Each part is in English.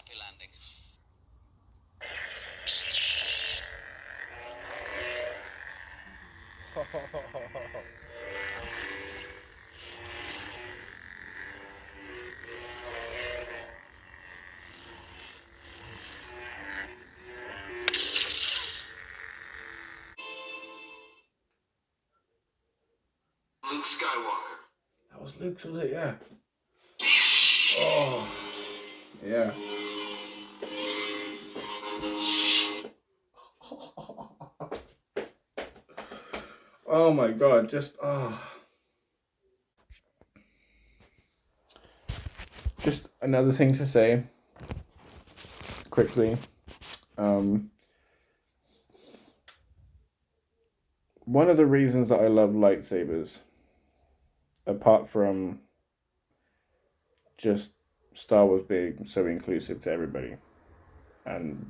Happy landing. Luke Skywalker. That was Luke's, was it? Yeah. Oh, yeah. Oh my God, just Just another thing to say quickly. One of the reasons that I love lightsabers, apart from just Star Wars being so inclusive to everybody, and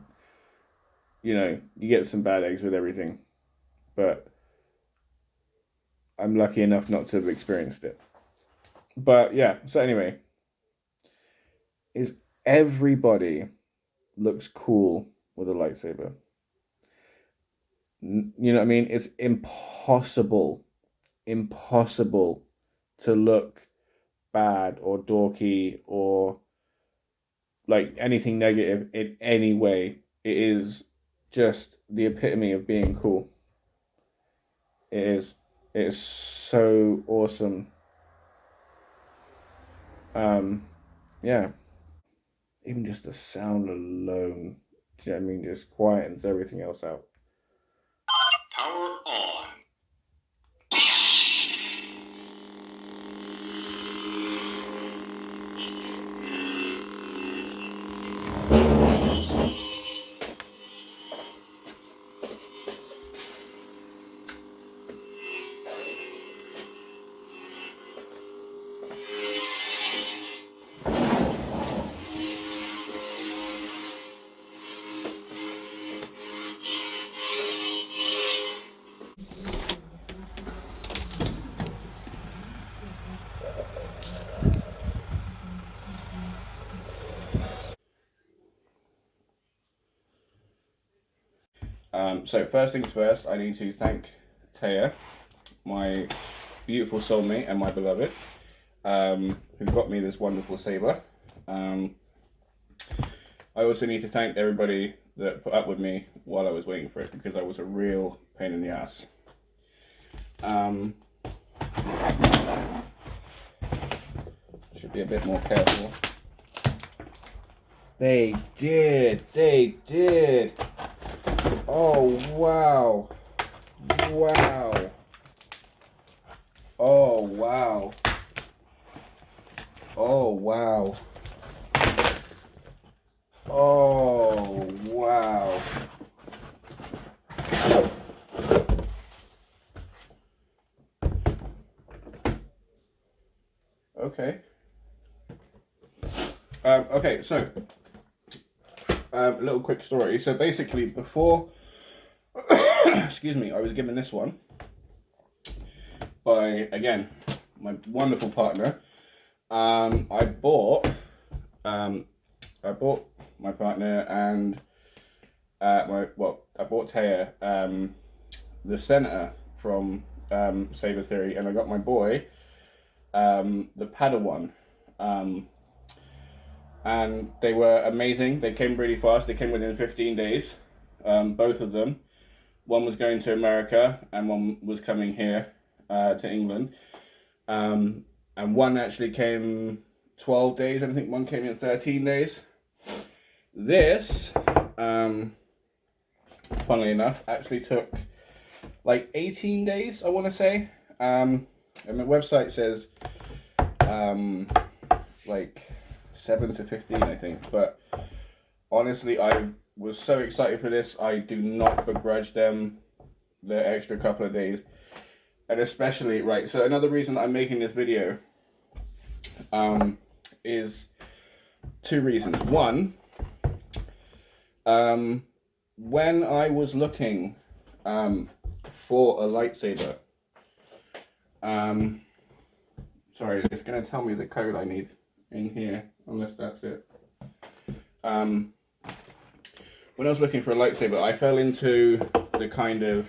you know, you get some bad eggs with everything, but I'm lucky enough not to have experienced it. But yeah, so anyway, is everybody looks cool with a lightsaber. You know what I mean? It's impossible to look bad or dorky or like anything negative in any way. It is just the epitome of being cool. It is. It is so awesome. Yeah. Even just the sound alone, do you know what I mean? Just quietens everything else out. Power on. So first things first, I need to thank Taya, my beautiful soulmate and my beloved, who got me this wonderful saber. I also need to thank everybody that put up with me while I was waiting for it, because I was a real pain in the ass. Should be a bit more careful. They did. Oh, wow. Wow. Oh, wow. Oh, wow. Oh, wow. Okay. Okay, so a little quick story. So basically, before, excuse me, I was given this one by, again, my wonderful partner. I bought my partner and I bought Taya the Senator from Saber Theory, and I got my boy the Padawan. And they were amazing. They came really fast. They came within 15 days, both of them. One was going to America and one was coming here to England. And one actually came 12 days. I think one came in 13 days. This, funnily enough, actually took like 18 days, I want to say. And the website says like 7 to 15, I think. But honestly, I was so excited for this. I do not begrudge them the extra couple of days. And especially, right, so another reason I'm making this video is two reasons. One, when I was looking for a lightsaber, sorry, it's going to tell me the code I need in here, unless that's it. when I was looking for a lightsaber, I fell into the kind of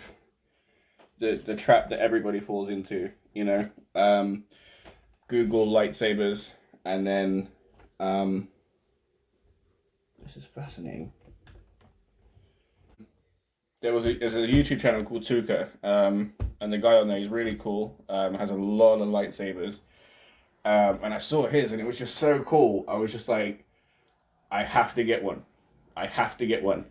the trap that everybody falls into, you know. Google lightsabers, and then this is fascinating. There's a YouTube channel called Tuka, and the guy on there is really cool. Has a lot of lightsabers, and I saw his, and it was just so cool. I was just like, I have to get one. I have to get one.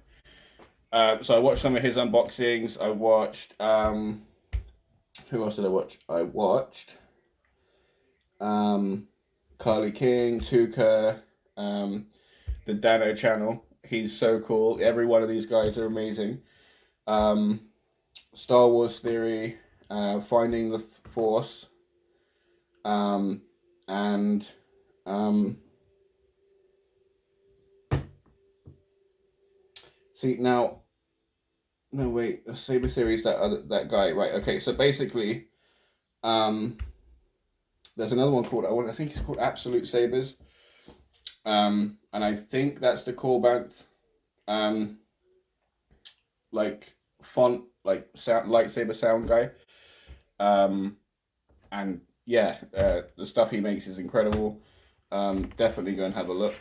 So I watched some of his unboxings. I watched, who else did I watch? I watched Carly King, Tuka, the Dano channel. He's so cool. Every one of these guys are amazing. Star Wars Theory, Finding the Force, and see now. No wait, Saber Theory is that guy, right? Okay, so basically, there's another one called I think it's called Absolute Sabers, and I think that's the Corbanth, like font, like sound lightsaber sound guy, and yeah, the stuff he makes is incredible. Definitely go and have a look.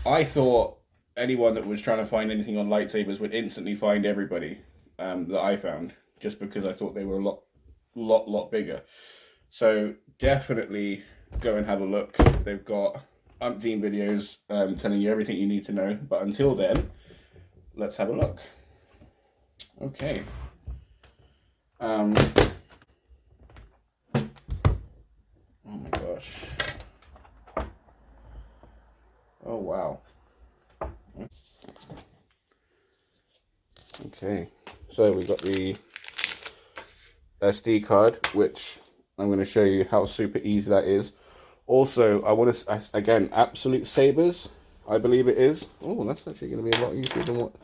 I thought anyone that was trying to find anything on lightsabers would instantly find everybody that I found, just because I thought they were a lot bigger. So definitely go and have a look. They've got umpteen videos telling you everything you need to know. But until then, let's have a look. Okay. Oh my gosh. Oh wow. Okay, so we got the SD card, which I'm going to show you how super easy that is. Also, I want to, again, Absolute Sabers, I believe it is. Oh, that's actually going to be a lot easier than what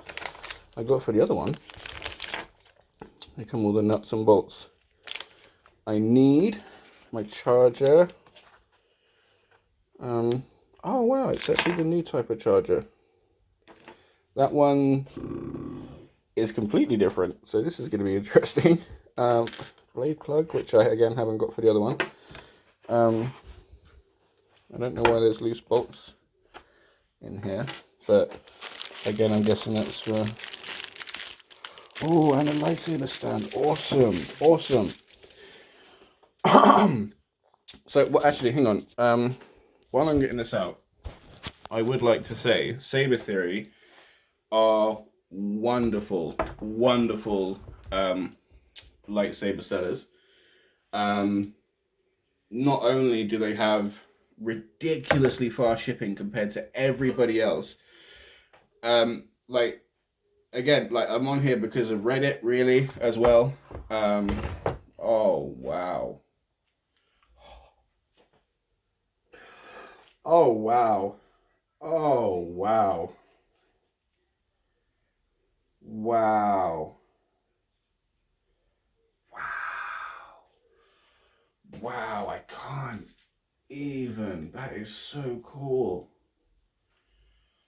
I got for the other one. They come with the nuts and bolts. I need my charger. Oh wow, it's actually the new type of charger. That one is completely different, so this is going to be interesting. Blade plug, which I again haven't got for the other one. I don't know why there's loose bolts in here, but again I'm guessing that's for... Oh, and a lightsaber stand. Awesome. So well, actually, hang on, while I'm getting this out, I would like to say Saber Theory are wonderful lightsaber sellers. Not only do they have ridiculously fast shipping compared to everybody else, like again, like I'm on here because of Reddit really as well. Oh wow. Oh wow. Oh wow. Wow. Wow, I can't even. That is so cool.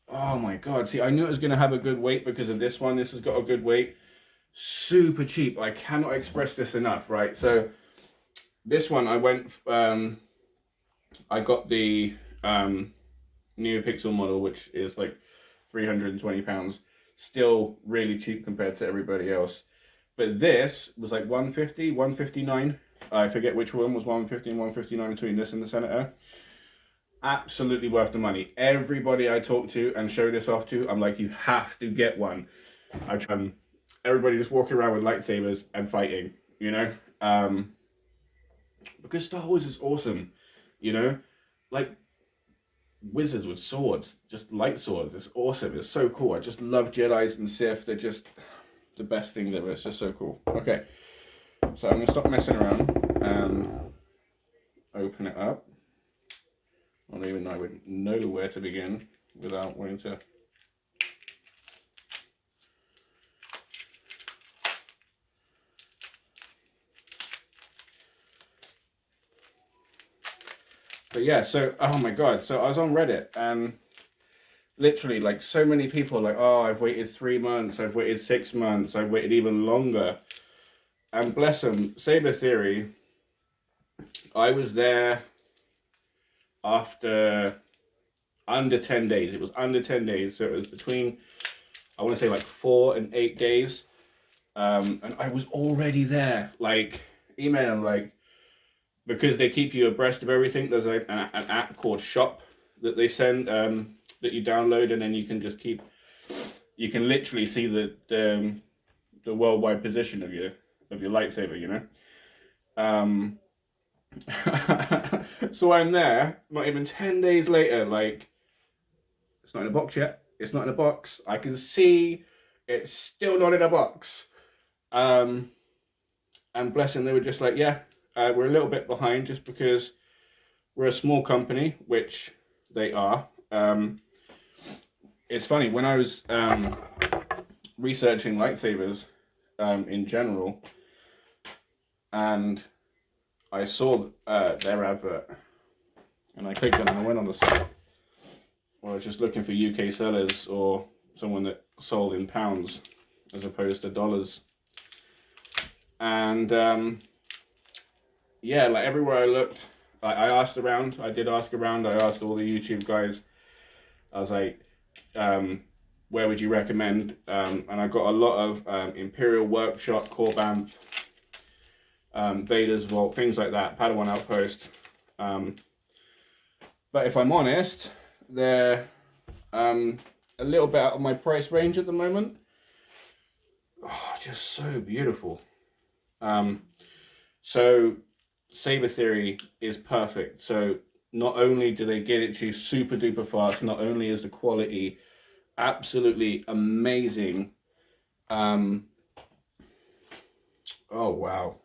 Oh my god. See, I knew it was going to have a good weight because of this one. This has got a good weight. Super cheap. I cannot express this enough, right? So this one I went, I got the Neopixel model, which is like £320. Still really cheap compared to everybody else. But this was like 150, 159. I forget which one was 150 and 159 between this and the Senator. Absolutely worth the money. Everybody I talk to and show this off to, I'm like, you have to get one. Everybody just walking around with lightsabers and fighting, you know? Because Star Wars is awesome, you know? Like, wizards with swords, just light swords, it's awesome, it's so cool. I just love Jedis and Sith, they're just the best things ever, it's just so cool. Okay, so I'm going to stop messing around and open it up. I don't even know I would know where to begin without wanting to. But yeah, so oh my god, so I was on Reddit and literally like so many people like, oh, I've waited 3 months, I've waited 6 months, I've waited even longer. And bless them, Saber Theory, I was there after under 10 days. It was under 10 days, so it was between, I want to say like 4 and 8 days. And I was already there, like emailing, like, because they keep you abreast of everything. There's like an app called Shop that they send, that you download, and then you can just keep, you can literally see the worldwide position of your lightsaber, you know. So I'm there, not even 10 days later, like, it's not in a box yet. It's not in a box. I can see it's still not in a box. And bless them, they were just like, yeah, we're a little bit behind just because we're a small company, which they are. It's funny, when I was researching lightsabers in general, and I saw their advert, and I clicked on it and I went on the site. Well, I was just looking for UK sellers or someone that sold in pounds as opposed to dollars. And yeah, like everywhere I looked, I asked around. I did ask around. I asked all the YouTube guys. I was like, where would you recommend? And I got a lot of Imperial Workshop, Corbamp, Vader's Vault, things like that, Padawan Outpost. But if I'm honest, they're a little bit out of my price range at the moment. Oh, just so beautiful. So Saber Theory is perfect. So not only do they get it to you super duper fast, not only is the quality absolutely amazing. Oh wow.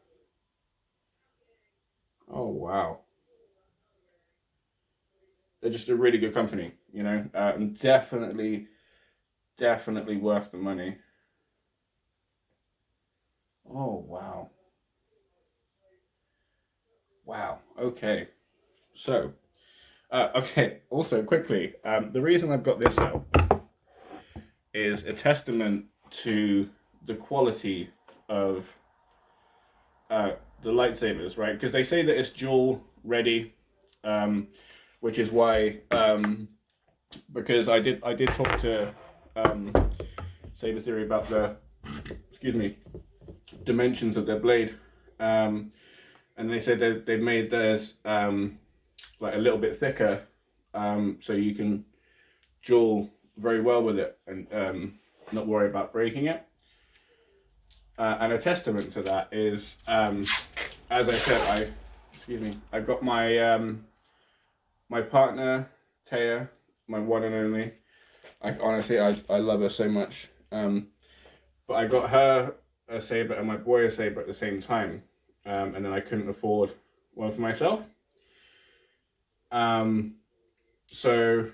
Oh wow. They're just a really good company, you know, and definitely worth the money. Oh wow. Wow. Okay. So, okay. Also, quickly, the reason I've got this out is a testament to the quality of the lightsabers, right? Because they say that it's dual ready, which is why, because I did talk to Saber Theory about the, excuse me, dimensions of their blade, and they said that they've made theirs like a little bit thicker, so you can duel very well with it and not worry about breaking it. And a testament to that is, as I said, I got my my partner Taya, my one and only. I love her so much. But I got her a saber and my boy a saber at the same time, and then I couldn't afford one for myself. So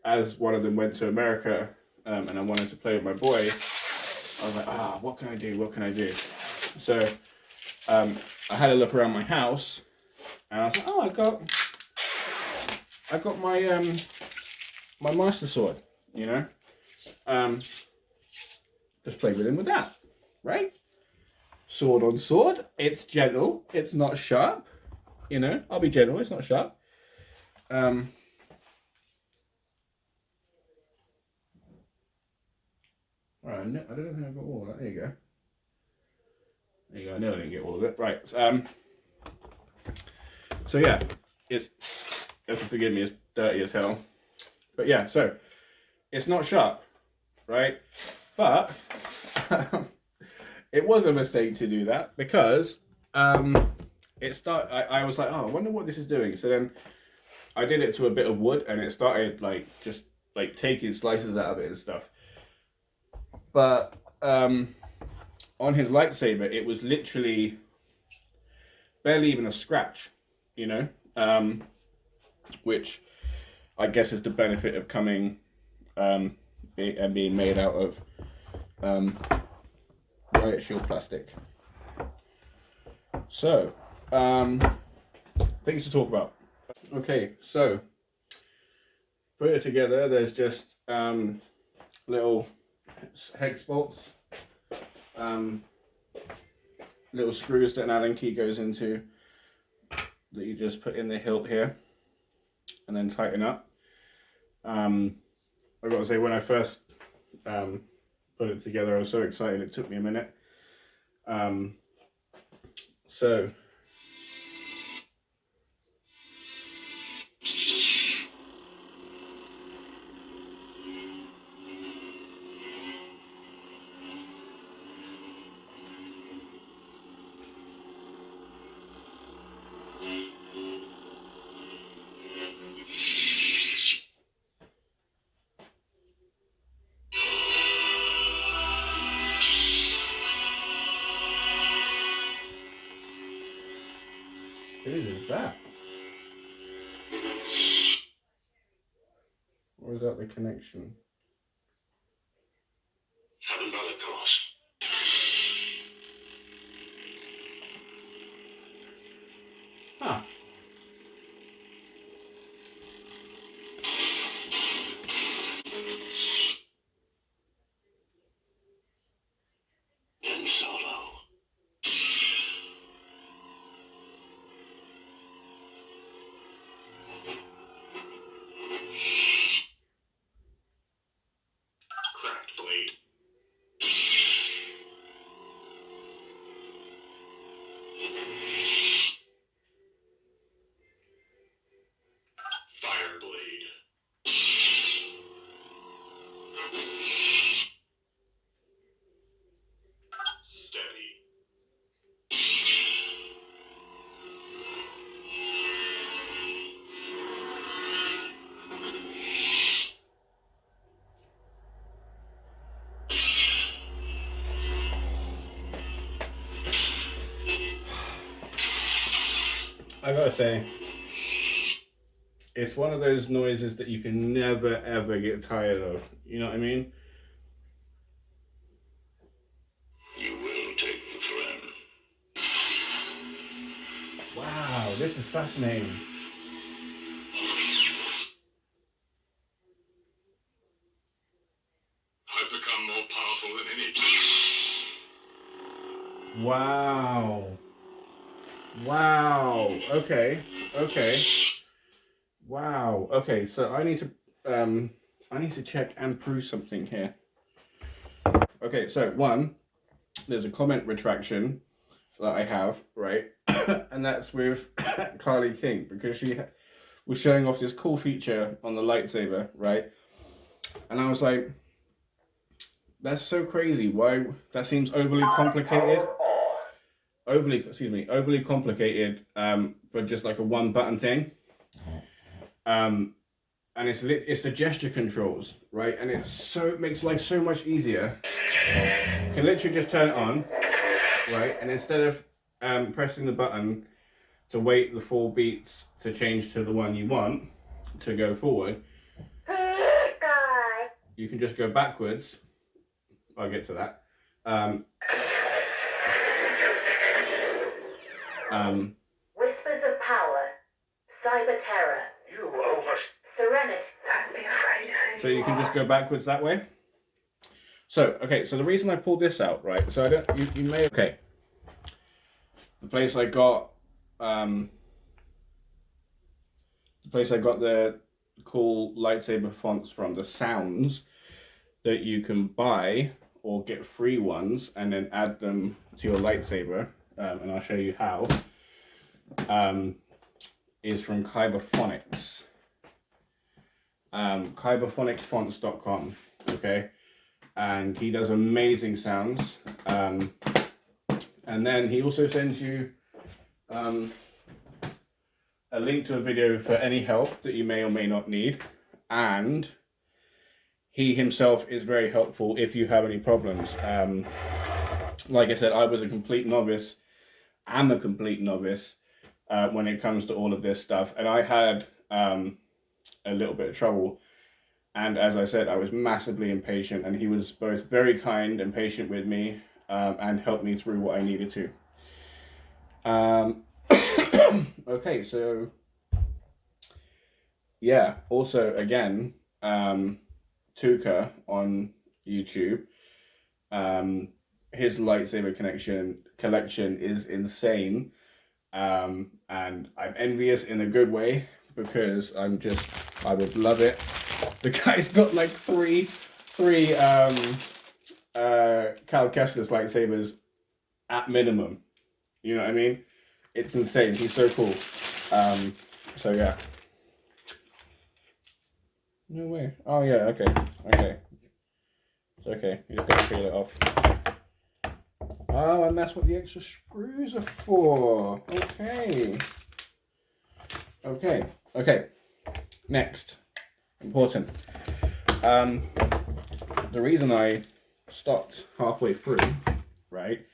as one of them went to America, and I wanted to play with my boy, I was like, what can I do? What can I do? So I had a look around my house, and I was like, I got my my master sword, you know. Just play with him with that, right? Sword on sword. It's gentle. It's not sharp. You know, I'll be gentle. It's not sharp. Right, I don't think I got all of that. There you go. There you go. I know I didn't get all of it. Right. So yeah, it's, forgive me, it's dirty as hell. But yeah, so it's not sharp, right? But it was a mistake to do that because I was like, I wonder what this is doing. So then I did it to a bit of wood, and it started like just like taking slices out of it and stuff. But on his lightsaber, it was literally barely even a scratch, you know, which I guess is the benefit of coming and being made out of riot shield plastic. So things to talk about. Okay, so put it together. There's just little hex bolts, little screws that an Allen key goes into that you just put in the hilt here and then tighten up. I've got to say, when I first put it together, I was so excited. It took me a minute. So who is that? Or is that the connection? Have another course. Huh. And solo. Cracked blade. Fire blade. Steady. I gotta say, it's one of those noises that you can never ever get tired of. You know what I mean? You will take the throne. Wow, this is fascinating. I've become more powerful than any. Wow. Wow. Okay. Okay. Wow. Okay. So I need to check and prove something here. Okay. So one, there's a comment retraction that I have, right, and that's with Carly King, because she was showing off this cool feature on the lightsaber, right, and I was like, that's so crazy. Why? That seems overly complicated. Overly complicated, but just like a one button thing. And it's the gesture controls, right? And it makes life so much easier. You can literally just turn it on, right? And instead of pressing the button to wait the 4 beats to change to the one you want to go forward, you can just go backwards. I'll get to that. Whispers of power, cyber terror, You almost. serenity. Don't be afraid of it. So you can just go backwards that way. So, okay, so the reason I pulled this out, right, so I don't, you may, okay. The place I got the cool lightsaber fonts from, the sounds that you can buy or get free ones and then add them to your lightsaber, and I'll show you how, is from Kyberphonics. Kyberphonicfonts.com, okay? And he does amazing sounds. And then he also sends you a link to a video for any help that you may or may not need. And he himself is very helpful if you have any problems. Like I said, I was a complete novice. I'm a complete novice when it comes to all of this stuff. And I had a little bit of trouble. And as I said, I was massively impatient, and he was both very kind and patient with me, and helped me through what I needed to. Okay, so yeah, also again, Tuka on YouTube, his lightsaber collection is insane, and I'm envious in a good way because I would love it. The guy's got like three Cal Kestis lightsabers at minimum. You know what I mean? It's insane. He's so cool. So yeah. No way. Oh yeah, okay. It's okay. You just gotta peel it off. Oh, and that's what the extra screws are for. Okay. Next. Important. The reason I stopped halfway through, right,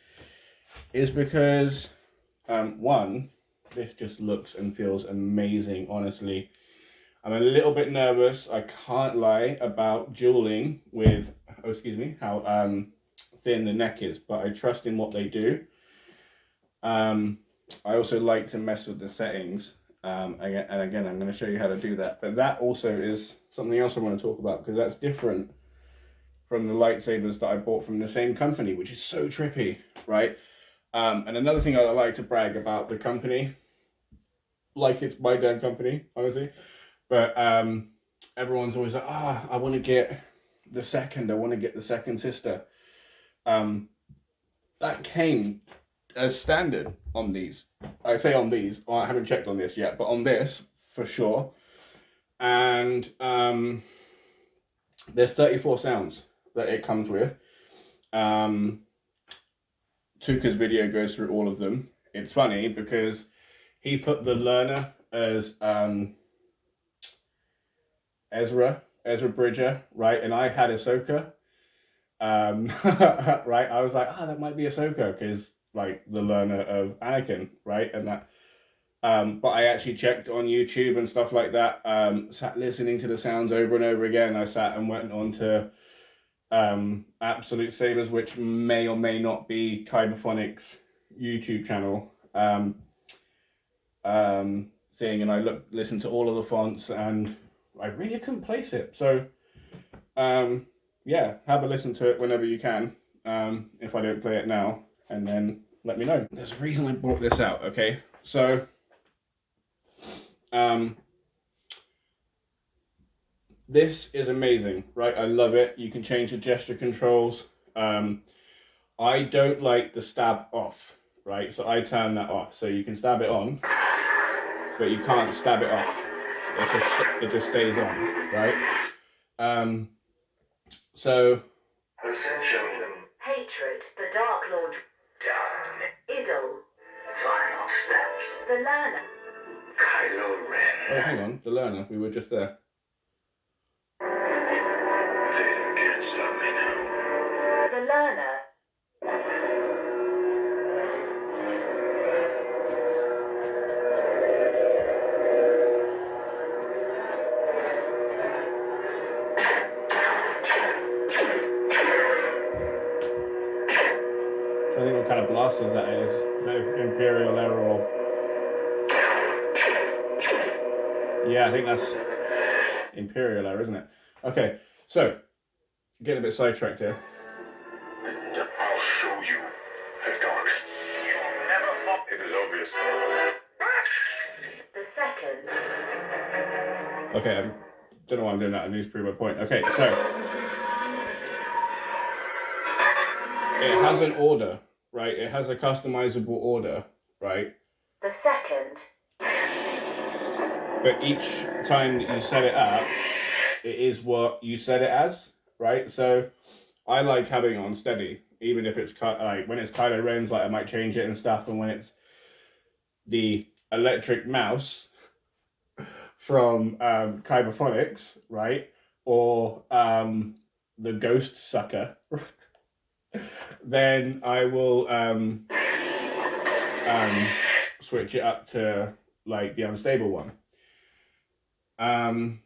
is because one, this just looks and feels amazing, honestly. I'm a little bit nervous, I can't lie, about dueling with, how thin the neck is, but I trust in what they do. I also like to mess with the settings, and again, I'm going to show you how to do that. But that also is something else I want to talk about, because that's different from the lightsabers that I bought from the same company, which is so trippy, right? And another thing I like to brag about the company, like it's my damn company, honestly, but everyone's always like, I want to get the second sister. That came as standard on these. I say on these, I haven't checked on this yet, but on this, for sure. And there's 34 sounds that it comes with. Tuka's video goes through all of them. It's funny because he put the learner as Ezra Bridger, right? And I had Ahsoka. Right? I was like, that might be Ahsoka because like the learner of Anakin, right? And that. But I actually checked on YouTube and stuff like that. Sat listening to the sounds over and over again. I sat and went on to Absolute Sabers, which may or may not be Kyberphonics' YouTube channel thing, and I listened to all of the fonts, and I really couldn't place it. So yeah, have a listen to it whenever you can. If I don't play it now, and then let me know. There's a reason I brought this out. Okay, so this is amazing, right? I love it. You can change the gesture controls. I don't like the stab off, right? So I turn that off. So you can stab it on, but you can't stab it off. It just stays on, right? So Ascension. Hatred, the Dark Lord. Done. Idol, Final steps. the Learner. Kylo Ren. oh, hang on, the learner. We were just there. They can't stop me now. The Learner. I think what kind of blasters that is. Imperial error or... Yeah, I think that's Imperial error, isn't it? Okay, so, getting a bit sidetracked here. I'll show you the dark. You'll never fall. It is obvious. The second. Okay, I don't know why I'm doing that. I need to prove my point. Okay, so it has an order, right? It has a customizable order, right? The second. But each time that you set it up, it is what you set it as, right? So I like having it on steady, even if it's like when it's Kylo Ren's, like I might change it and stuff, and when it's the electric mouse from Kyberphonics, right, or the Ghost Sucker, then I will switch it up to like the unstable one. Rainbow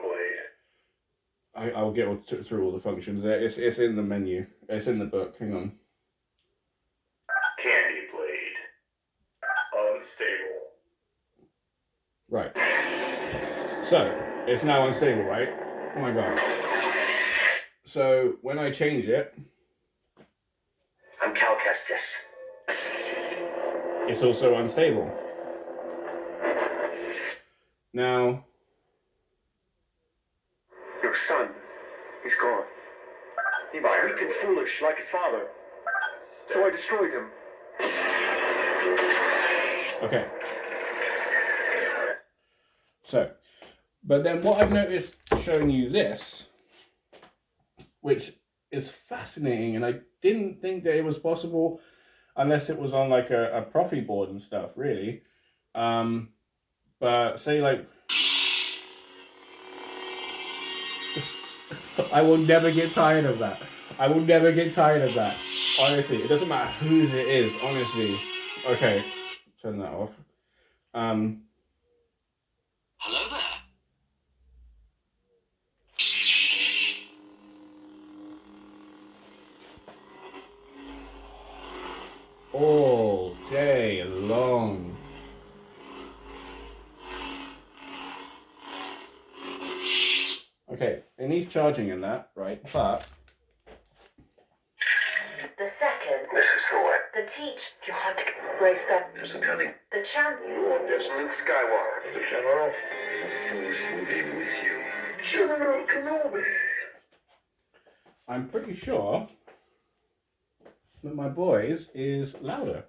Blade. I'll get through all the functions there. It's in the menu. It's in the book. Hang on. Candy Blade. Right. So, it's now unstable, right? Oh my god. So, when I change it, I'm Cal Kestis. it's also unstable. Now, Your son, he's gone. He was weak and foolish like his father. So I destroyed him. okay. So, but then what I've noticed showing you this, which is fascinating, and I didn't think that it was possible unless it was on like a Profi board and stuff, really. But say like, I will never get tired of that. I will never get tired of that. Honestly, it doesn't matter whose it is, honestly. Okay, turn that off. Hello there. All day long. Okay, it needs charging in that, right? But The second. This is the way. The teach. You have to raise up. There's a coming. The champion. You are Luke Skywalker. The General. The Force will be with you. General Kenobi. I'm pretty sure that my boys is louder.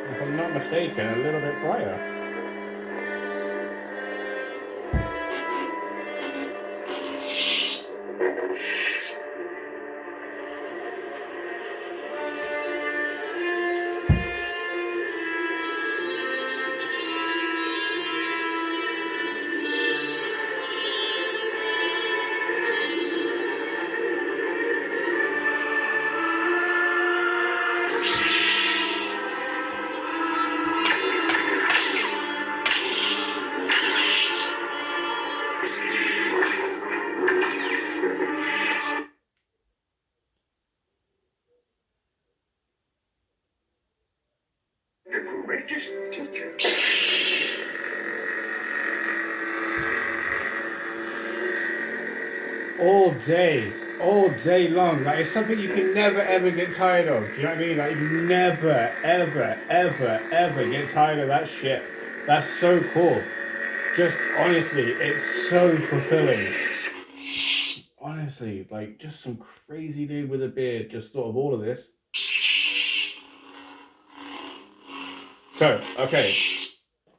If I'm not mistaken, a little bit brighter. The courageous teacher. All day long. Like, it's something you can never ever get tired of. Do you know what I mean? Like, you never, ever get tired of that shit. That's so cool. Just honestly, it's so fulfilling. Honestly, like, just some crazy dude with a beard just thought of all of this. So, okay.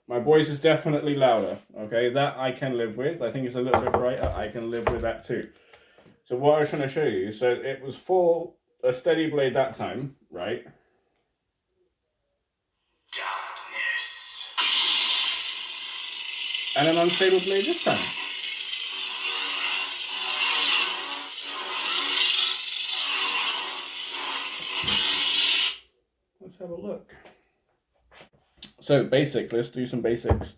My voice is definitely louder. Okay, that I can live with. I think it's a little bit brighter. I can live with that too. So what I was trying to show you, so it was for a steady blade that time, right? Darkness. And an unstable blade this time. Let's have a look. So basic, let's do some basics.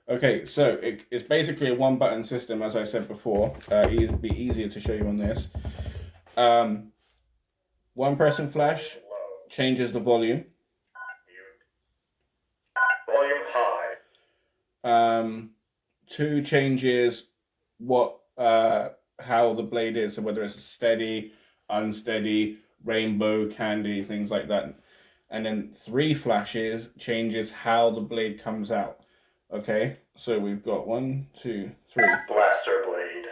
Okay, so it's basically a one button system, as I said before. It'd be easier to show you on this. One press and flash changes the volume. Volume high. Two changes what how the blade is, so whether it's steady, unsteady, rainbow, candy, things like that. And then three flashes changes how the blade comes out. Okay, so we've got 1, 2, 3. Blaster blade.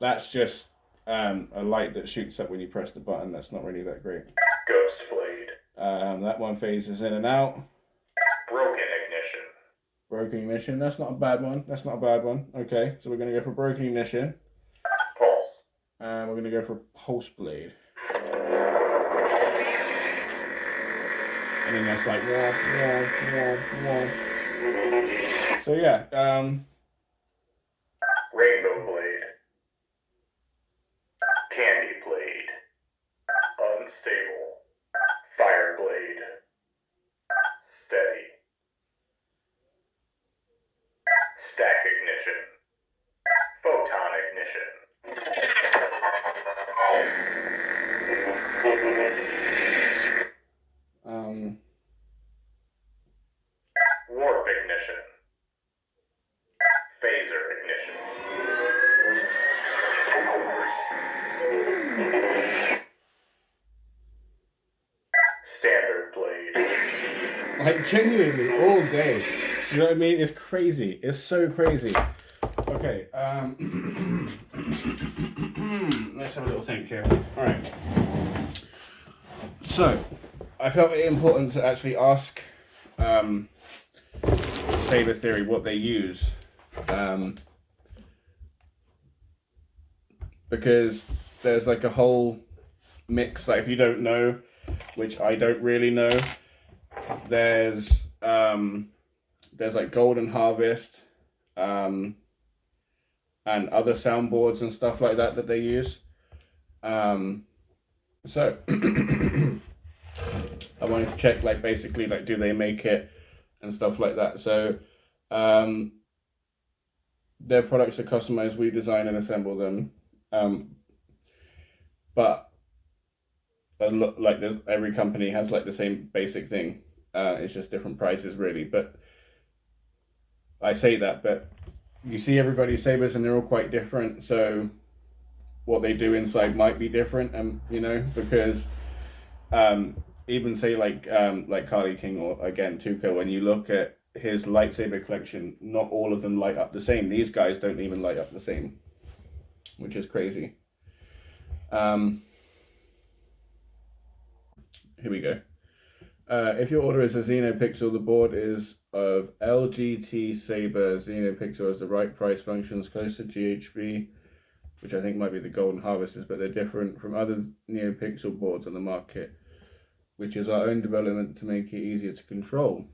That's just a light that shoots up when you press the button. That's not really that great. Ghost blade. That one phases in and out. Broken ignition. Broken ignition. That's not a bad one. That's not a bad one. Okay, so we're going to go for broken ignition. Pulse. And we're going to go for pulse blade. And then that's like, wah. So yeah, Rainbow blade. Candy blade. Unstable. Fire blade. Steady. Stack ignition. Photon ignition. Warp ignition. Phaser ignition. Standard blade. Like, genuinely, all day. Do you know what I mean? It's crazy. It's so crazy. Okay, let's have a little think here. Alright. So, I felt it important to actually ask Saber Theory what they use. Because there's like a whole mix, like if you don't know, which I don't really know, there's like Golden Harvest, and other soundboards and stuff like that they use. So I wanted to check, like, basically, like, do they make it and stuff like that. So their products are customized. We design and assemble them. But like every company has like the same basic thing. It's just different prices, really. But I say that, but you see everybody's sabers and they're all quite different. So what they do inside might be different, you know, because even say like Carly King or again Tuco, when you look at his lightsaber collection, not all of them light up the same. These guys don't even light up the same, which is crazy. Here we go. If your order is a Neopixel, the board is of LGT Saber. Neopixel has the right price, functions close to GHB, which I think might be the Golden Harvesters, but they're different from other Neopixel boards on the market, which is our own development to make it easier to control.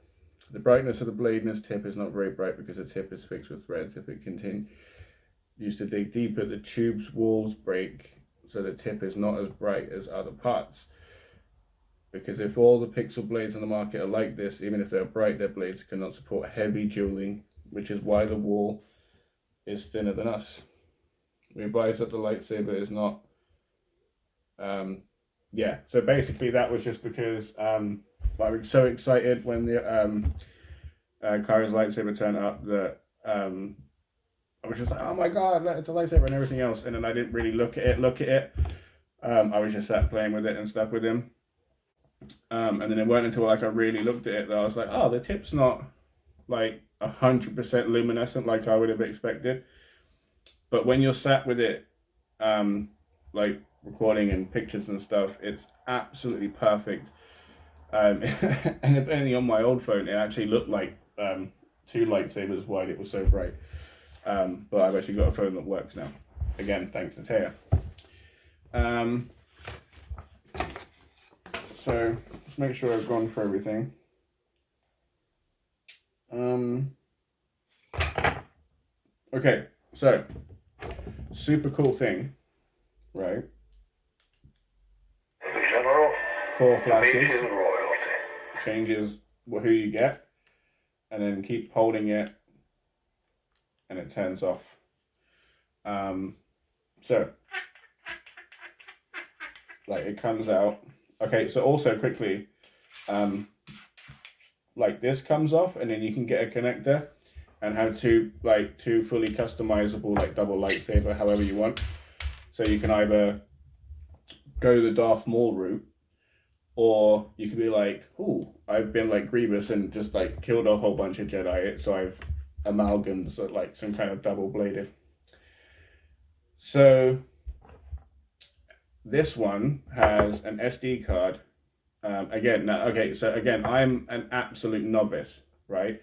The brightness of the blade in this tip is not very bright because the tip is fixed with threads. If it continues to dig deeper, the tube's walls break, so the tip is not as bright as other parts. Because if all the pixel blades on the market are like this, even if they're bright, their blades cannot support heavy dueling, which is why the wall is thinner than us. We advise that the lightsaber is not... yeah, so basically that was just because I was so excited when the Kyra's lightsaber turned up that I was just like, oh my god, it's a lightsaber and everything else. And then I didn't really look at it. I was just sat playing with it and stuff with him. And then it weren't until like I really looked at it that I was like, oh, the tip's not like 100% luminescent like I would have expected. But when you're sat with it, like recording and pictures and stuff, it's absolutely perfect. And apparently on my old phone, it actually looked like 2 lightsabers wide. It was so bright. But I've actually got a phone that works now. Again, thanks to Taya. So let's make sure I've gone for everything. Okay, so super cool thing, right? The General, 4 flashes, royalty. changes who you get, and then keep holding it, and it turns off. So like it comes out. Okay, so also quickly, like this comes off, and then you can get a connector and have two fully customizable like double lightsaber, however you want. So you can either go the Darth Maul route, or you could be like, ooh, I've been like Grievous and just like killed a whole bunch of Jedi, so I've amalgamed so like some kind of double bladed. So this one has an SD card. Again, I'm an absolute novice, right?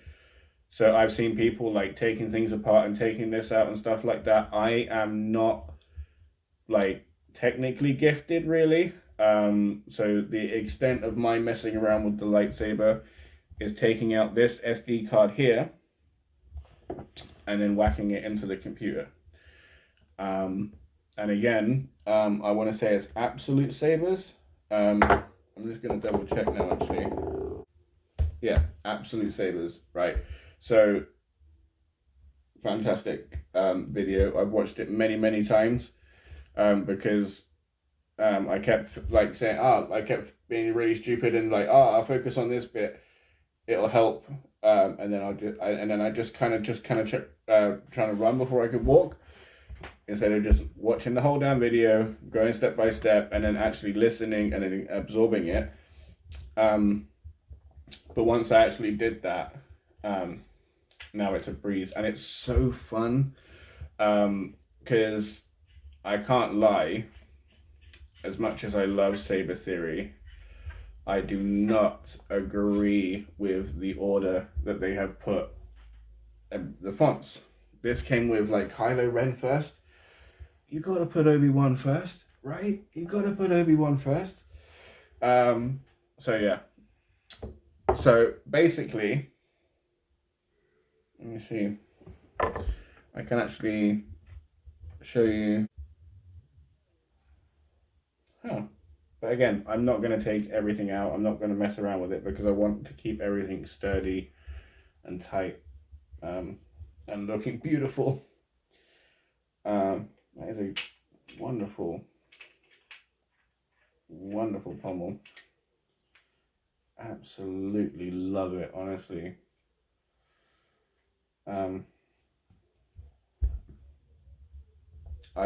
So I've seen people like taking things apart and taking this out and stuff like that. I am not like technically gifted, really. So the extent of my messing around with the lightsaber is taking out this SD card here and then whacking it into the computer. And again, I want to say it's Absolute Sabers. I'm just going to double check now, actually. Yeah, Absolute Sabers, right. So, fantastic video. I've watched it many, many times because I kept like saying, I kept being really stupid and like, I'll focus on this bit, it'll help. And then I just kind of trying to run before I could walk, instead of just watching the whole damn video, going step by step, and then actually listening and then absorbing it. But once I actually did that, now it's a breeze, and it's so fun. Because I can't lie, as much as I love Saber Theory, I do not agree with the order that they have put the fonts. This came with like Kylo Ren first. You gotta put Obi Wan first, right? You gotta put Obi Wan first. So yeah. So basically, let me see. I can actually show you. But again, I'm not going to take everything out. I'm not going to mess around with it because I want to keep everything sturdy and tight, and looking beautiful. That is a wonderful, wonderful pommel. Absolutely love it, honestly. I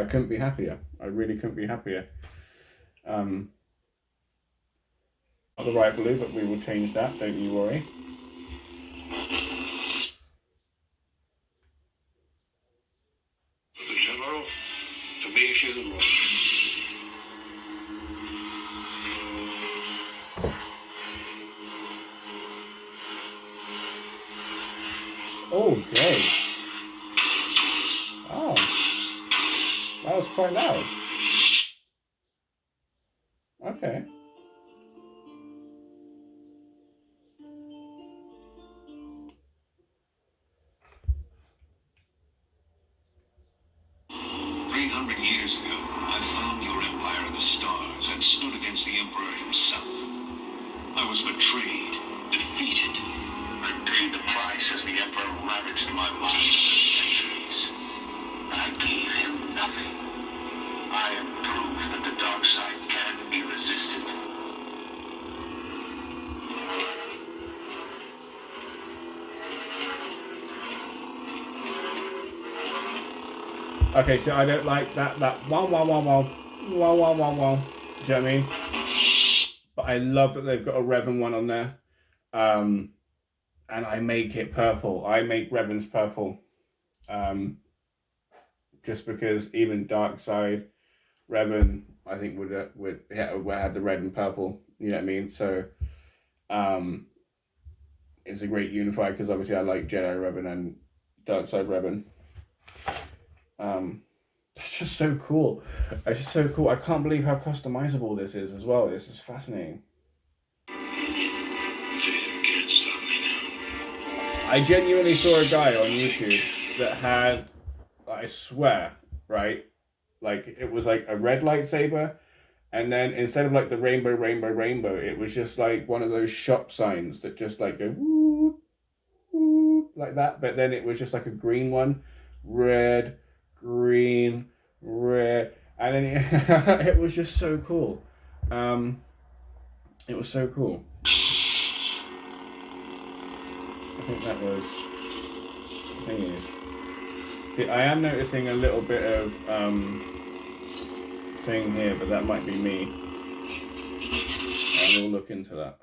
couldn't be happier. I really couldn't be happier. Not the right blue, but we will change that, don't you worry. The General, information wrong. All day. Oh, that was quite loud. Okay. Years ago, I found your empire in the stars and stood against the Emperor himself. I was betrayed, defeated. I paid the price as the Emperor ravaged my life for centuries. I gave him nothing. I am proof that the dark side can be resisted. Okay, so I don't like that wow. Do you know what I mean? But I love that they've got a Revan one on there. And I make it purple. I make Revan's purple. Just because even Dark Side Revan, I think would have the red and purple. You know what I mean? So it's a great unifier because obviously I like Jedi Revan and Dark Side Revan. That's just so cool. It's just so cool. I can't believe how customizable this is as well. This is fascinating. Can't stop me now. I genuinely saw a guy on YouTube that had, I swear, right? Like it was like a red lightsaber, and then instead of like the rainbow, it was just like one of those shop signs that just like go woo, woo, like that. But then it was just like a green one, red, green, red, and then it was just so cool. It was so cool. I think that was the thing is. See, I am noticing a little bit of thing here, but that might be me. I will look into that.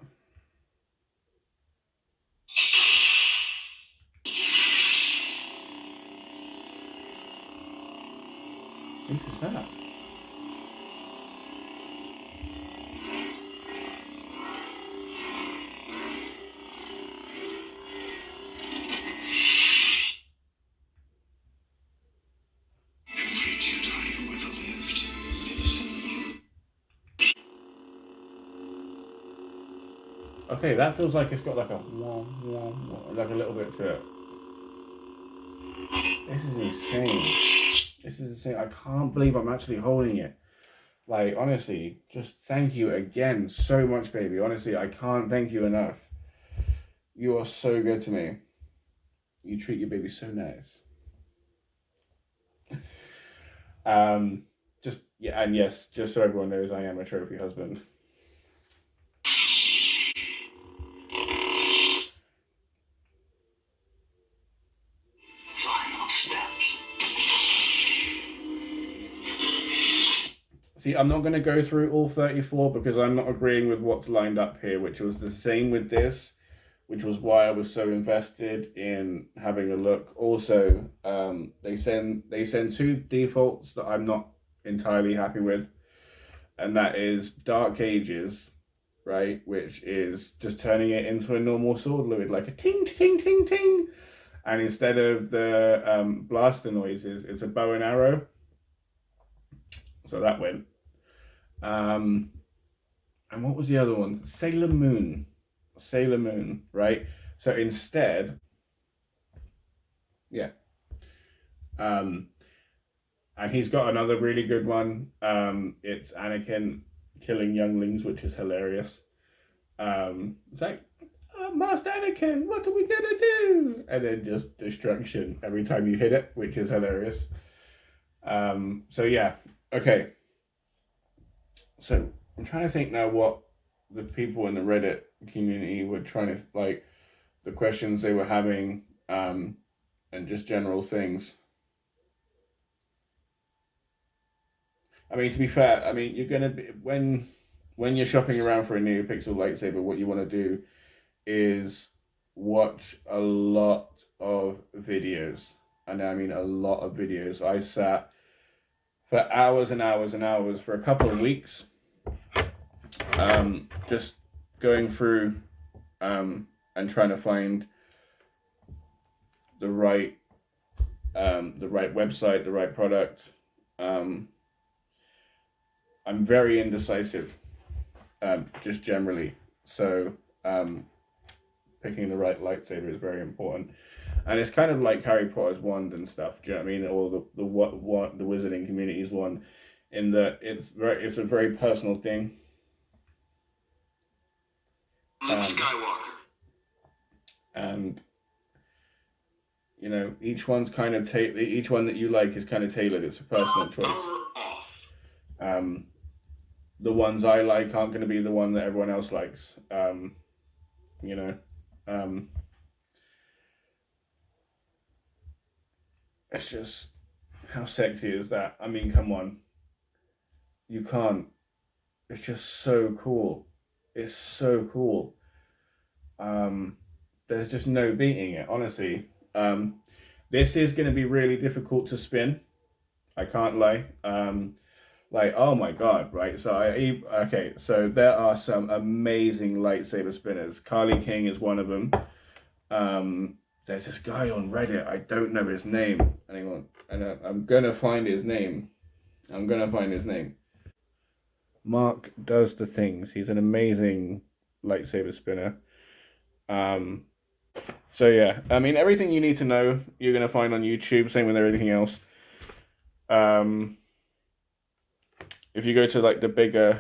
What is that? Every Jedi who ever lived lives in you. Okay, that feels like it's got like a like a little bit to it. This is insane. This is insane. I can't believe I'm actually holding it. Like, honestly, just thank you again so much, baby. Honestly, I can't thank you enough. You are so good to me. You treat your baby so nice. just yeah, and yes, just so everyone knows, I am a trophy husband. Final steps. See, I'm not going to go through all 34 because I'm not agreeing with what's lined up here, which was the same with this, which was why I was so invested in having a look. Also, they send two defaults that I'm not entirely happy with, and that is Dark Ages, right, which is just turning it into a normal sword with like a ting ting ting ting, and instead of the blaster noises, it's a bow and arrow. So that went. And what was the other one? Sailor Moon, right? So instead, yeah. And he's got another really good one. It's Anakin killing younglings, which is hilarious. It's like, Master Anakin, what are we gonna do? And then just destruction every time you hit it, which is hilarious. So yeah, okay. So I'm trying to think now what the people in the Reddit community were trying to, like, the questions they were having, and just general things. I mean, to be fair, I mean, you're gonna be, when you're shopping around for a Neopixel lightsaber, what you want to do is watch a lot of videos. And I mean a lot of videos. I sat for hours and hours and hours for a couple of weeks, just going through and trying to find the right website, the right product. I'm very indecisive, just generally. So picking the right lightsaber is very important. And it's kind of like Harry Potter's wand and stuff. Do you know what I mean? Or the wizarding community's wand, in that it's a very personal thing. Luke Skywalker. And you know, each one's kind of each one that you like is kind of tailored. It's a personal choice. Off. The ones I like aren't going to be the one that everyone else likes. You know. It's just, how sexy is that? I mean, come on. You can't. It's just so cool. It's so cool. There's just no beating it, honestly. This is going to be really difficult to spin. I can't lie. Like, oh my god, right? So so there are some amazing lightsaber spinners. Carly King is one of them. There's this guy on Reddit, I don't know his name. Hang on, and I'm gonna find his name. Mark does the things. He's an amazing lightsaber spinner. So yeah, I mean, everything you need to know, you're gonna find on YouTube. Same with everything else. If you go to like the bigger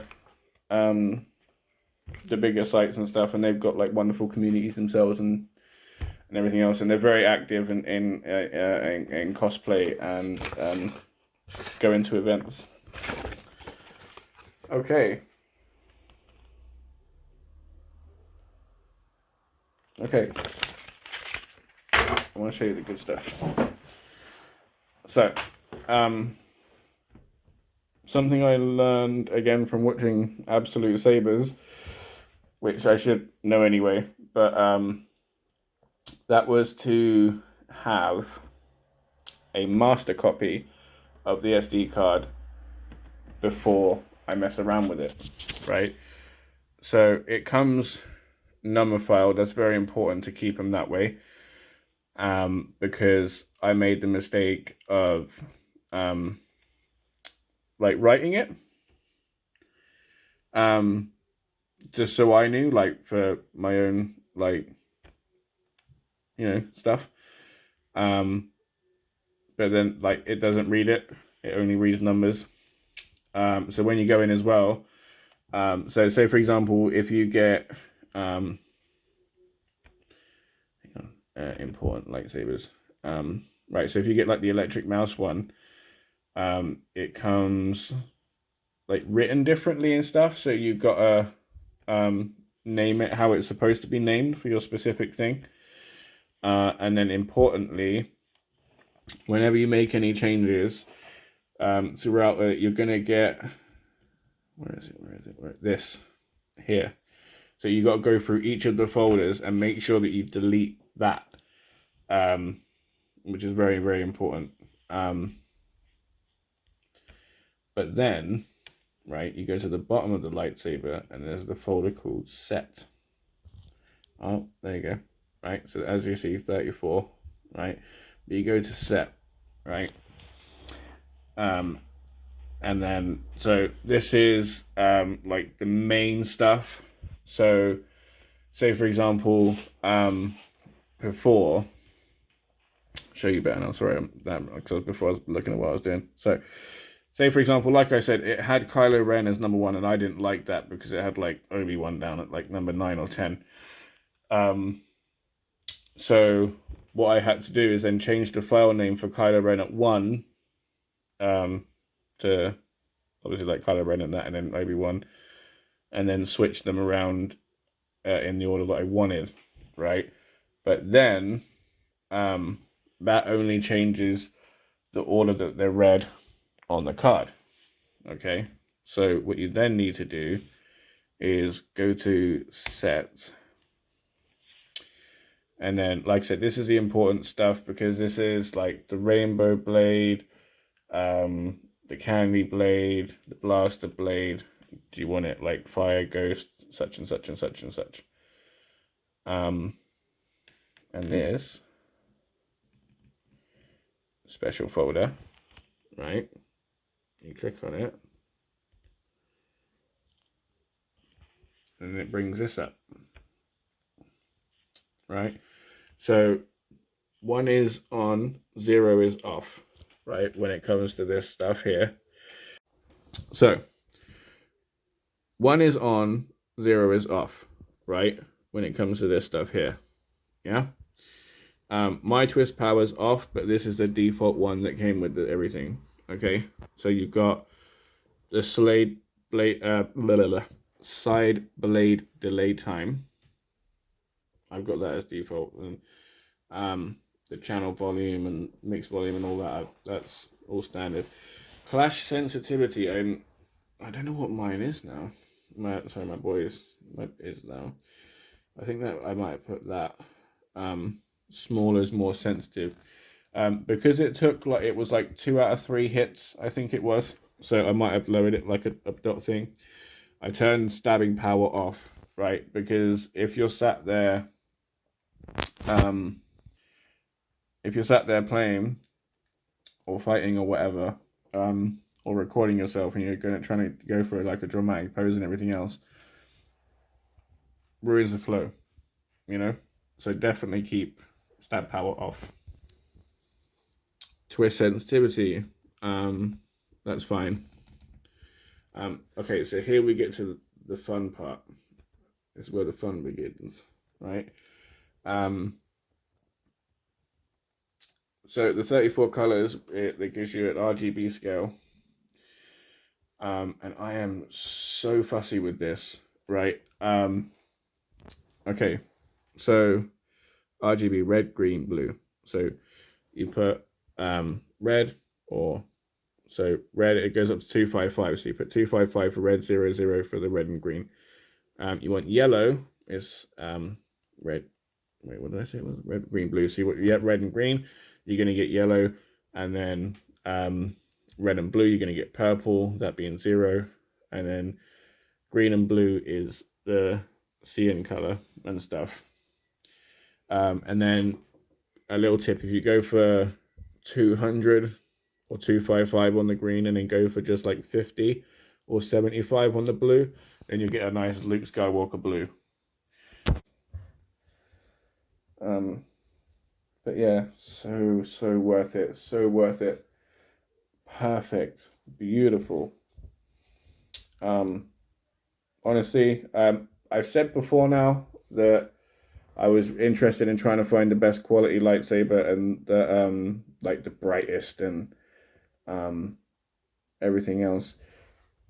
sites and stuff, and they've got like wonderful communities themselves and everything else, and they're very active in cosplay and go into events. Okay. I want to show you the good stuff. So, something I learned again from watching Absolute Sabers, which I should know anyway, but that was to have a master copy of the SD card before I mess around with it, right? So it comes number filed. That's very important to keep them that way, because I made the mistake of like writing it, just so I knew, like, for my own, like, you know, stuff. But then, like, it doesn't read it. It only reads numbers. So when you go in as well, so say, for example, if you get, important lightsabers, right, so if you get, like, the electric mouse one, it comes like written differently and stuff, so you've got to name it how it's supposed to be named for your specific thing. And then importantly, whenever you make any changes throughout it, you're gonna get, where is it? This here. So you got to go through each of the folders and make sure that you delete that, which is very, very important. But then, right, you go to the bottom of the lightsaber and there's the folder called set. Oh, there you go. Right, so as you see, 34, right? But you go to set, right? And then, so this is like the main stuff. So, say for example, before, show you better now. Sorry, because before I was looking at what I was doing. So, say for example, like I said, it had Kylo Ren as number 1, and I didn't like that because it had like Obi Wan down at like number 9 or 10. So what I had to do is then change the file name for Kylo Ren at 1, to obviously like Kylo Ren and that, and then Obi Wan, and then switch them around in the order that I wanted, right? But then that only changes the order that they're read on the card. Okay, so what you then need to do is go to set, and then like I said, this is the important stuff because this is like the rainbow blade, the candy blade, the blaster blade. Do you want it like fire, ghost, such and such and such and such? And this special folder, right? You click on it, and it brings this up, right? So 1 is on, 0 is off, right? When it comes to this stuff here. So 1 is on, 0 is off, right? When it comes to this stuff here, yeah? My twist power is off, but this is the default one that came with everything, okay? So you've got the side blade delay time. I've got that as default, and the channel volume and mix volume and all that, that's all standard. Clash sensitivity, I don't know what mine is now. My boy's is now. I think that I might put that smaller is more sensitive, because it took like, it was like 2 out of 3 hits, I think it was, so I might have lowered it like a dot thing. I turned stabbing power off, right? Because if you're sat there playing or fighting or whatever, or recording yourself, and you're trying to go for like a dramatic pose and everything else, ruins the flow, you know? So definitely keep stab power off. Twist sensitivity, that's fine. Okay, so here we get to the fun part. This is where the fun begins, right? So the 34 colors, it gives you an RGB scale. And I am so fussy with this, right? Okay, so RGB, red, green, blue. So you put red, or so red, it goes up to 255. So you put 255 for red, 00 for the red and green. You want yellow is red. Wait, what did I say? It was red, green, blue. So you have red and green, you're gonna get yellow, and then red and blue, you're gonna get purple, that being 0, and then green and blue is the cyan color and stuff. And then a little tip: if you go for 200 or 255 on the green, and then go for just like 50 or 75 on the blue, then you get a nice Luke Skywalker blue. But yeah, so worth it, so worth it. Perfect, beautiful. Honestly, I've said before now that I was interested in trying to find the best quality lightsaber and the like the brightest and everything else.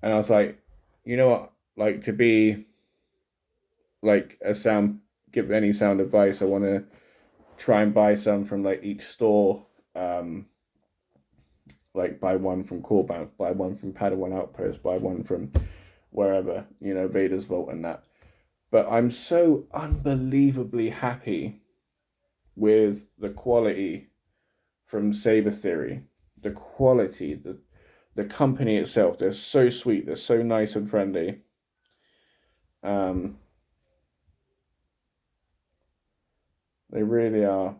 And I was like, you know what? Like, to be like give any sound advice, I want to try and buy some from like each store. Like buy one from Corban, buy one from Padawan Outpost, buy one from wherever, Vader's Vault and that. But I'm so unbelievably happy with the quality from Saber Theory. The quality, the company itself, they're so sweet, they're so nice and friendly. They really are.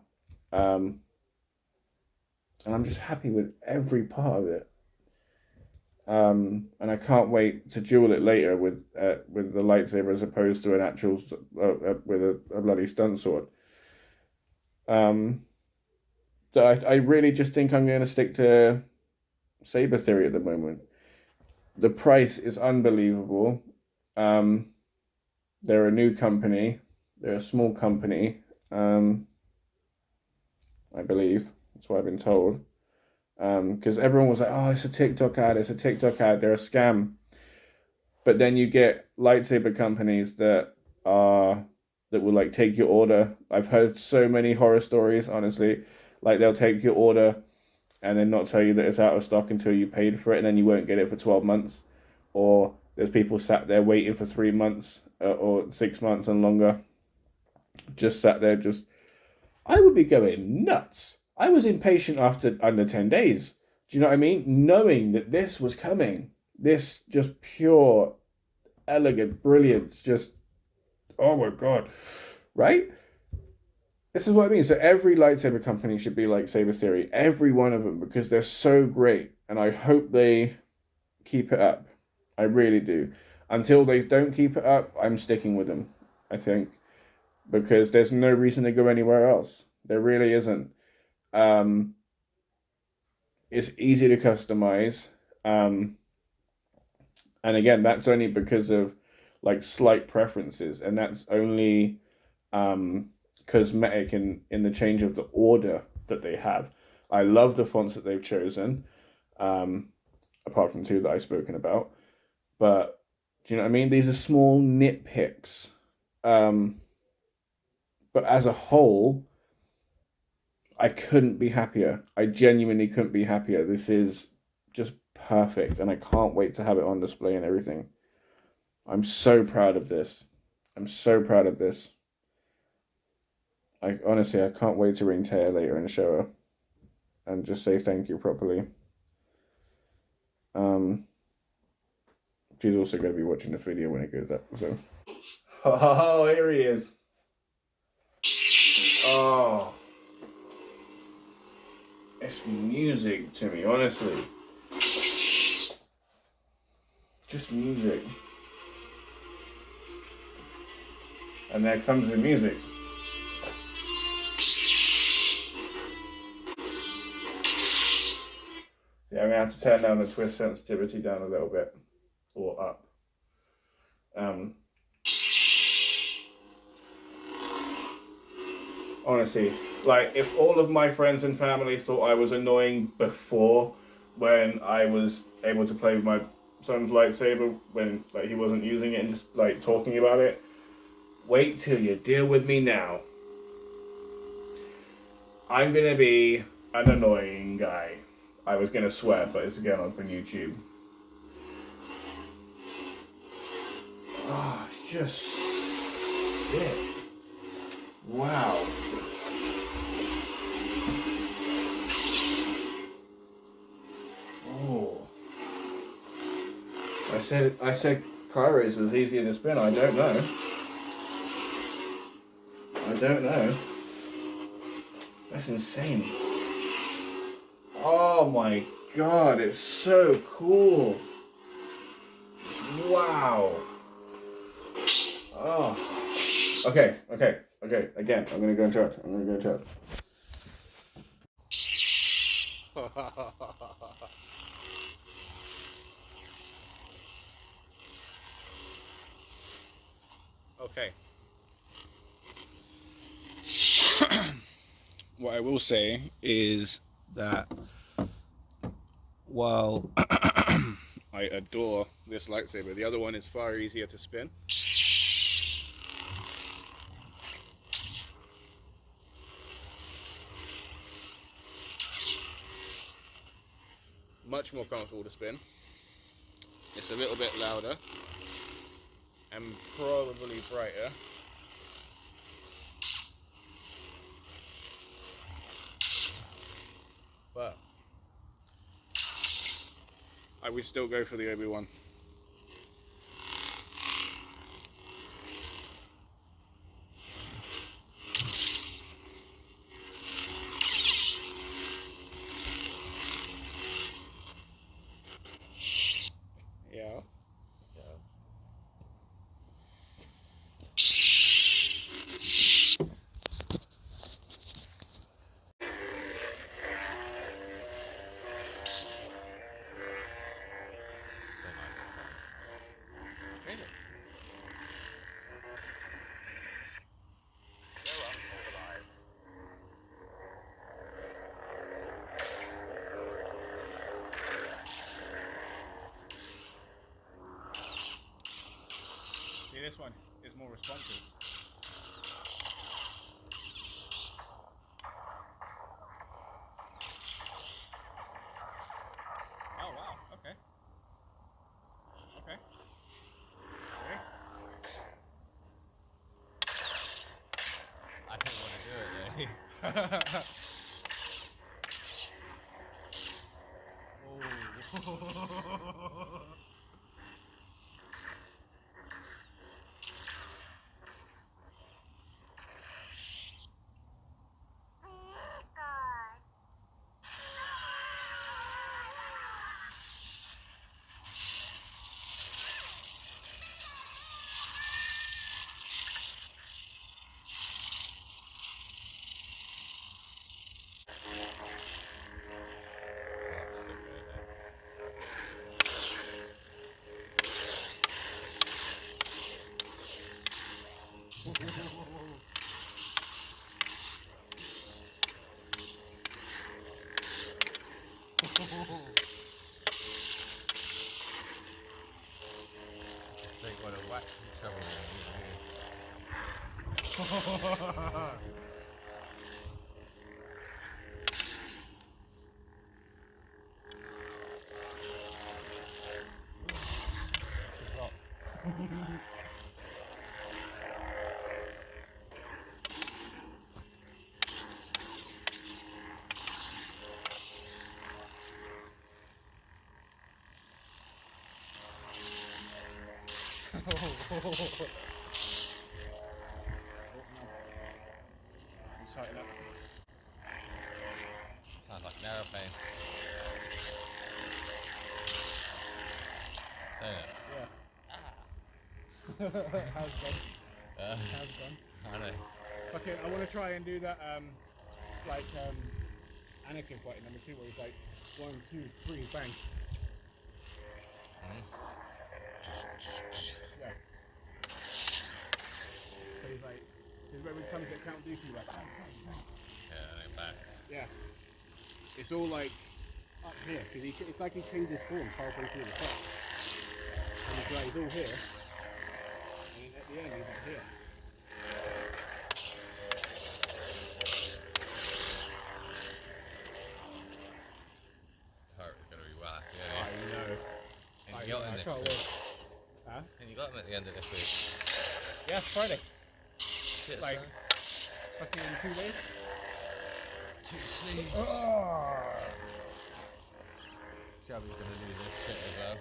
And I'm just happy with every part of it. And I can't wait to duel it later with the lightsaber as opposed to an actual with a bloody stunt sword. So I really just think I'm going to stick to Saber Theory at the moment. The price is unbelievable. They're a new company. They're a small company. I believe that's what I've been told. Because everyone was like, "Oh, it's a TikTok ad. It's a TikTok ad. They're a scam." But then you get lightsaber companies that will like take your order. I've heard so many horror stories, honestly. Like they'll take your order and then not tell you that it's out of stock until you paid for it, and then you won't get it for 12 months. Or there's people sat there waiting for 3 months or 6 months and longer. Just sat there, I would be going nuts. I was impatient after under 10 days. Do you know what I mean? Knowing that this was coming. This just pure, elegant brilliance. Just, oh my God. Right? This is what I mean. So every lightsaber company should be like Saber Theory. Every one of them. Because they're so great. And I hope they keep it up. I really do. Until they don't keep it up, I'm sticking with them, I think. Because there's no reason to go anywhere else. There really isn't. It's easy to customize. And again, that's only because of like slight preferences. And that's only cosmetic in the change of the order that they have. I love the fonts that they've chosen. Apart from 2 that I've spoken about. But do you know what I mean? These are small nitpicks. But as a whole, I couldn't be happier. I genuinely couldn't be happier. This is just perfect, and I can't wait to have it on display and everything. I'm so proud of this. I'm so proud of this. I can't wait to ring Taya later and show her and just say thank you properly. She's also going to be watching this video when it goes up, so. Oh, here he is. Oh. It's music to me, honestly. Just music. And there comes the music. See, I'm going to have to turn down the twist sensitivity down a little bit. Or up. Honestly, like if all of my friends and family thought I was annoying before when I was able to play with my son's lightsaber when like he wasn't using it and just like talking about it, wait till you deal with me now. I'm gonna be an annoying guy. I was gonna swear, but it's again on YouTube. Oh, it's just sick. Wow. Oh. I said Kairos was easier to spin. I don't know. That's insane. Oh my God, it's so cool. Wow. Oh. Okay. Again, I'm gonna go in charge. Okay. What I will say is that while I adore this lightsaber. The other one is far easier to spin. Much more comfortable to spin. It's a little bit louder and probably brighter. But I would still go for the Obi Wan. Yeah. So uncivilized. See, this one is more responsive. Oh wow, okay. Okay. Ready? I don't want to do it though. Oh. They want to whack each other. Tighten up. Sounds like an aeroplane. Don't it? Yeah. How's it gone? Uh, How's it gone? I know. Okay, I want to try and do that, Anakin fight in number 2, where he's like 1, 2, 3, bang. Yeah. So he's like, this is where he comes at Count Dooku, like, bang, bang, bang. Yeah, and back. Yeah. It's all like up here, because it's like he changes form halfway through the fight. And he's like, he's all here, and at the end he's up here. It's gonna be well happy, I isn't it? know. And you got him I this can't week. wait. Huh? And you got him at the end of this week. Yeah, it's Friday. Shit, Like, son. fucking in 2 days. 2 sleeves. Oh. Shelby's gonna lose his shit as well.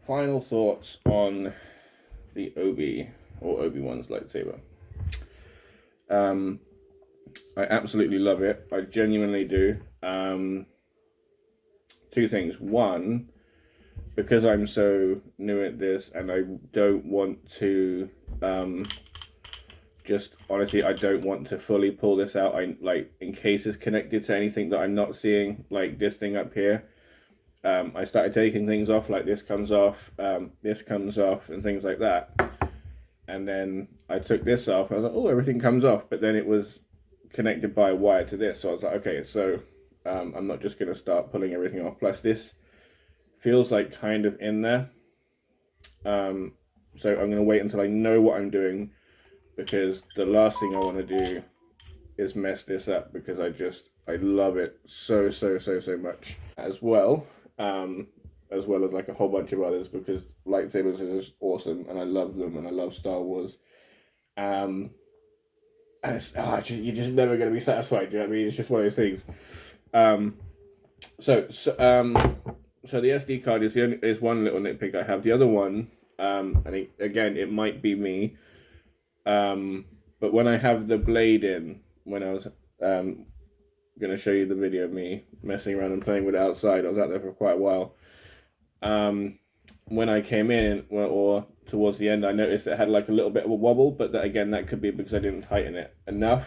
final thoughts on the Obi-Wan's lightsaber. I absolutely love it. I genuinely do. Two things. One, because I'm so new at this and I don't want to just honestly, I don't want to fully pull this out. I like, in case it's connected to anything that I'm not seeing, like this thing up here. I started taking things off, like this comes off, and things like that. And then I took this off. I was like, oh, everything comes off. But then it was connected by a wire to this. So I was like, okay, so I'm not just going to start pulling everything off. Plus, this feels like kind of in there. So I'm going to wait until I know what I'm doing, because the last thing I want to do is mess this up, because I love it so much as well. As well as like a whole bunch of others, because lightsabers are just awesome and I love them and I love Star Wars. And it's, you're just never going to be satisfied. Do you know what I mean? It's just one of those things. So the SD card is one little nitpick I have. The other one, and again, it might be me, but when I have the blade in, when I was going to show you the video of me messing around and playing with it outside, I was out there for quite a while. When I came in, or towards the end, I noticed it had like a little bit of a wobble, but that could be because I didn't tighten it enough.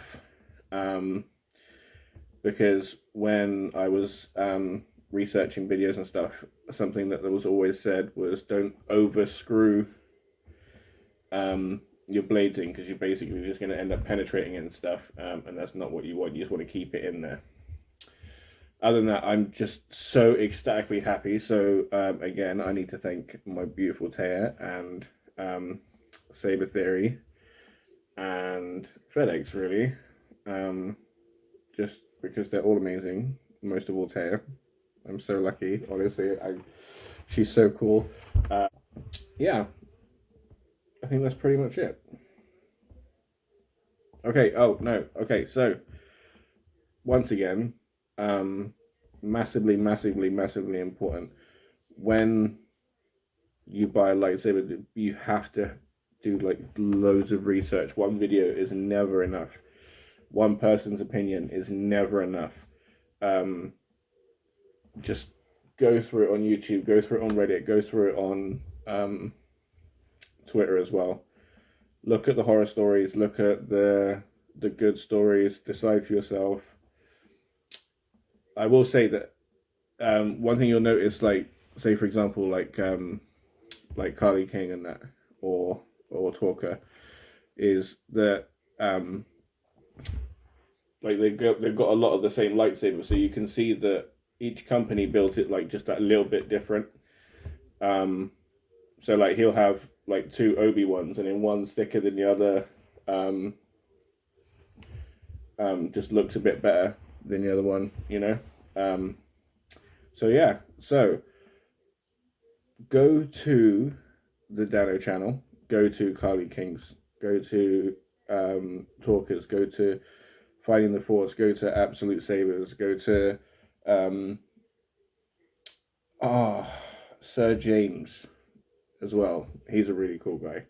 Because when I was researching videos and stuff, something that was always said was don't over screw your blades in, because you're basically just going to end up penetrating it and stuff, and that's not what you want. You just want to keep it in there. Other than that, I'm just so ecstatically happy. So again, I need to thank my beautiful Taya and Saber Theory and FedEx, really, just because they're all amazing. Most of all, Taya. I'm so lucky, honestly. She's so cool. Yeah, I think that's pretty much it. Okay. Oh no. Okay. So once again, massively important. When you buy a lightsaber, you have to do like loads of research. One video is never enough. One person's opinion is never enough. Just go through it on YouTube, go through it on Reddit, go through it on Twitter as well. Look at the horror stories, look at the good stories, decide for yourself. I will say that one thing you'll notice, like, say for example, like Carly King and that, or Talker, is that like they've got a lot of the same lightsabers, so you can see that each company built it like just that little bit different. So like he'll have like two Obi-Wans, and then one's thicker than the other. Just looks a bit better than the other one, you know. So yeah, so go to the Dano channel, go to Carly King's, go to Talkers, go to Finding the Force, go to Absolute Sabers, go to Sir James as well. He's a really cool guy.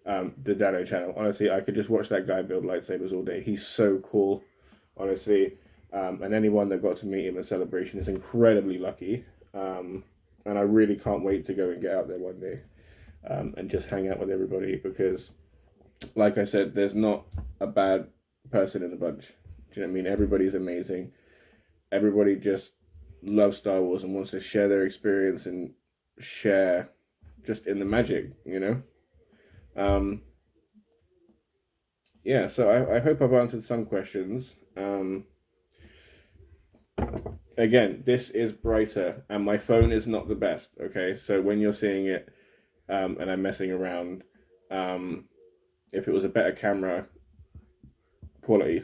The Dano channel, honestly, I could just watch that guy build lightsabers all day. He's so cool, honestly. And anyone that got to meet him at Celebration is incredibly lucky. And I really can't wait to go and get out there one day and just hang out with everybody, because, like I said, there's not a bad person in the bunch. Do you know what I mean? Everybody's amazing. Everybody just loves Star Wars and wants to share their experience and share just in the magic, you know? Yeah, so I hope I've answered some questions. Again, this is brighter and my phone is not the best, okay? So when you're seeing it and I'm messing around, if it was a better camera quality,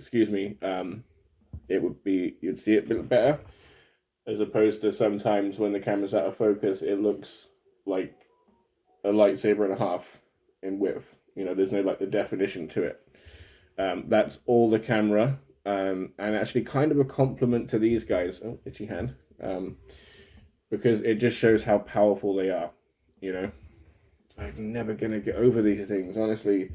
it would be, you'd see it a bit better, as opposed to sometimes when the camera's out of focus, it looks like a lightsaber and a half in width. You know, there's no like the definition to it. That's all the camera. And actually kind of a compliment to these guys, oh, itchy hand, because it just shows how powerful they are. you know. I'm never gonna get over these things, honestly.